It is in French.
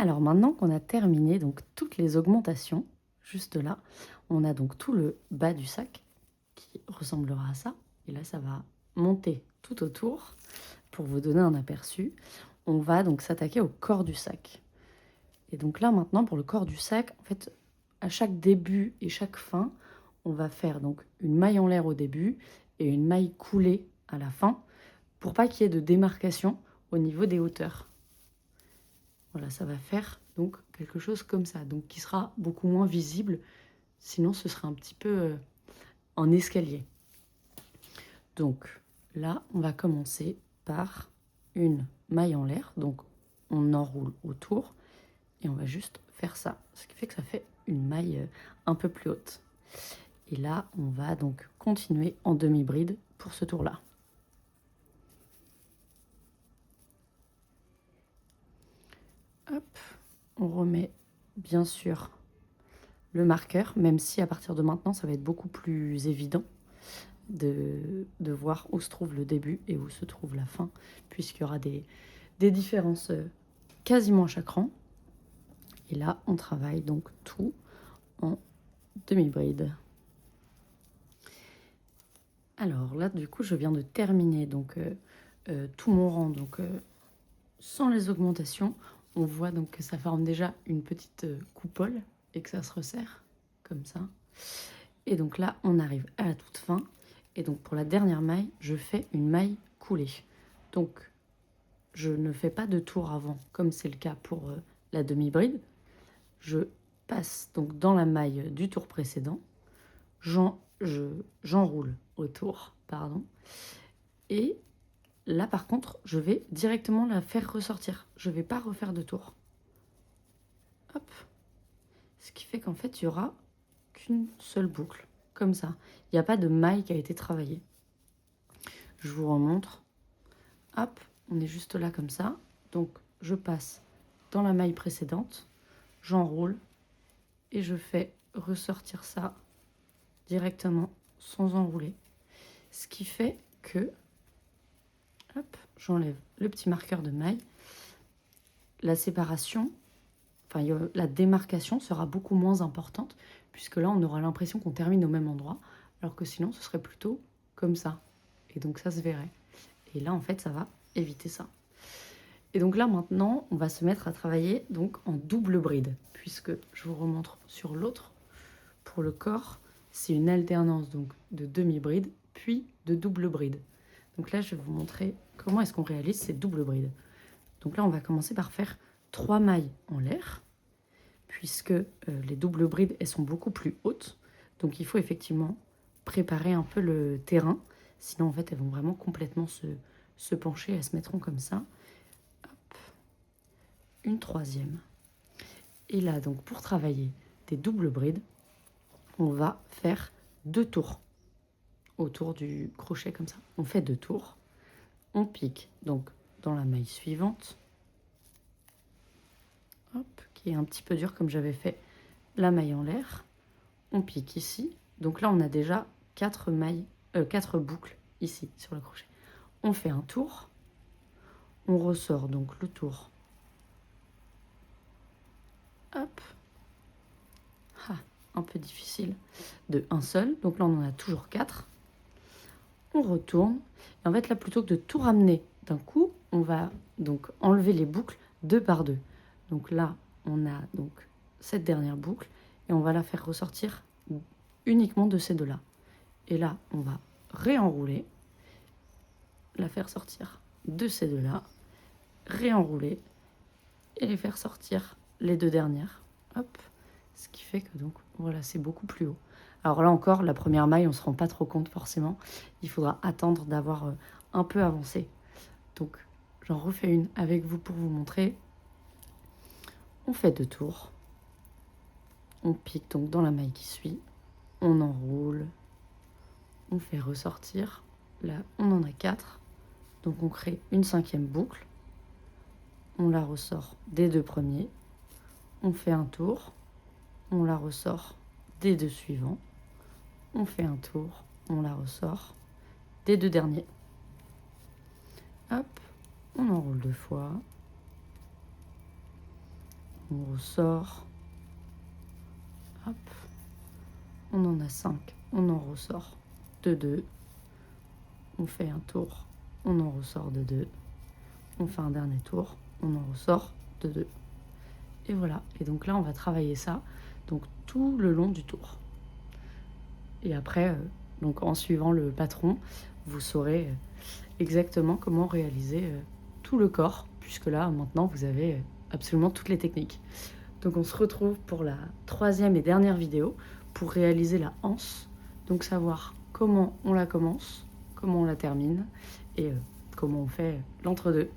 Alors maintenant qu'on a terminé donc toutes les augmentations, juste là, on a donc tout le bas du sac qui ressemblera à ça. Et là, ça va monter tout autour pour vous donner un aperçu. On va donc s'attaquer au corps du sac. Et donc là maintenant pour le corps du sac, en fait, à chaque début et chaque fin, on va faire donc une maille en l'air au début et une maille coulée à la fin pour pas qu'il y ait de démarcation au niveau des hauteurs. Voilà, ça va faire donc quelque chose comme ça, donc qui sera beaucoup moins visible, sinon ce serait un petit peu en escalier. Donc là, on va commencer par une maille en l'air, donc on enroule autour et on va juste faire ça, ce qui fait que ça fait une maille un peu plus haute. Et là, on va donc continuer en demi-bride pour ce tour-là. Hop, on remet bien sûr le marqueur, même si à partir de maintenant, ça va être beaucoup plus évident de voir où se trouve le début et où se trouve la fin, puisqu'il y aura des différences quasiment à chaque rang. Et là, on travaille donc tout en demi-bride. Alors là, du coup, je viens de terminer donc tout mon rang, donc sans les augmentations. On voit donc que ça forme déjà une petite coupole et que ça se resserre comme ça. Et donc là, on arrive à la toute fin. Et donc pour la dernière maille, je fais une maille coulée. Donc je ne fais pas de tour avant, comme c'est le cas pour la demi-bride. Je passe donc dans la maille du tour précédent. J'enroule autour, pardon. Et là, par contre, je vais directement la faire ressortir. Je ne vais pas refaire de tour. Hop. Ce qui fait qu'en fait, il n'y aura qu'une seule boucle, comme ça. Il n'y a pas de maille qui a été travaillée. Je vous remontre. Hop, on est juste là comme ça. Donc, je passe dans la maille précédente, j'enroule et je fais ressortir ça directement sans enrouler. Ce qui fait que, hop, j'enlève le petit marqueur de maille. La séparation, enfin la démarcation sera beaucoup moins importante puisque là, on aura l'impression qu'on termine au même endroit, alors que sinon, ce serait plutôt comme ça. Et donc, ça se verrait. Et là, en fait, ça va éviter ça. Et donc là, maintenant, on va se mettre à travailler donc en double bride, puisque je vous remontre sur l'autre. Pour le corps, c'est une alternance donc de demi-bride, puis de double bride. Donc là, je vais vous montrer comment est-ce qu'on réalise ces doubles brides. Donc là, on va commencer par faire 3 mailles en l'air, puisque les doubles brides, elles sont beaucoup plus hautes. Donc il faut effectivement préparer un peu le terrain. Sinon, en fait, elles vont vraiment complètement se pencher. Elles se mettront comme ça. Hop. Une troisième. Et là, donc, pour travailler des doubles brides, on va faire 2 tours autour du crochet comme ça. On fait 2 tours. On pique donc dans la maille suivante. Hop, qui est un petit peu dur comme j'avais fait la maille en l'air. On pique ici. Donc là, on a déjà 4 mailles, 4 boucles ici sur le crochet. On fait un tour. On ressort donc le tour. Hop. Ah, un peu difficile. De un seul. Donc là, on en a toujours 4. On retourne. Et en fait, là, plutôt que de tout ramener d'un coup, on va donc enlever les boucles 2 par 2. Donc là, on a donc cette dernière boucle et on va la faire ressortir uniquement de ces deux-là. Et là, on va réenrouler, la faire sortir de ces deux-là, réenrouler et les faire sortir les 2 dernières. Hop, ce qui fait que donc voilà, c'est beaucoup plus haut. Alors là encore, la première maille, on ne se rend pas trop compte forcément. Il faudra attendre d'avoir un peu avancé. Donc j'en refais une avec vous pour vous montrer. On fait 2 tours. On pique donc dans la maille qui suit. On enroule. On fait ressortir. Là, on en a 4. Donc on crée une 5e boucle. On la ressort des 2 premiers. On fait un tour. On la ressort des 2 suivants. On fait un tour. On la ressort des 2 derniers. Hop, on enroule 2 fois. on ressort. Hop. On en a 5, on en ressort de 2. On fait un tour, on en ressort de 2. On fait un dernier tour, on en ressort de 2. Et voilà. Et donc là, on va travailler ça donc tout le long du tour. Et après, donc en suivant le patron, vous saurez exactement comment réaliser tout le corps, puisque là, maintenant, vous avez absolument toutes les techniques. Donc on se retrouve pour la 3e et dernière vidéo pour réaliser la anse, donc savoir comment on la commence, comment on la termine et comment on fait l'entre-deux.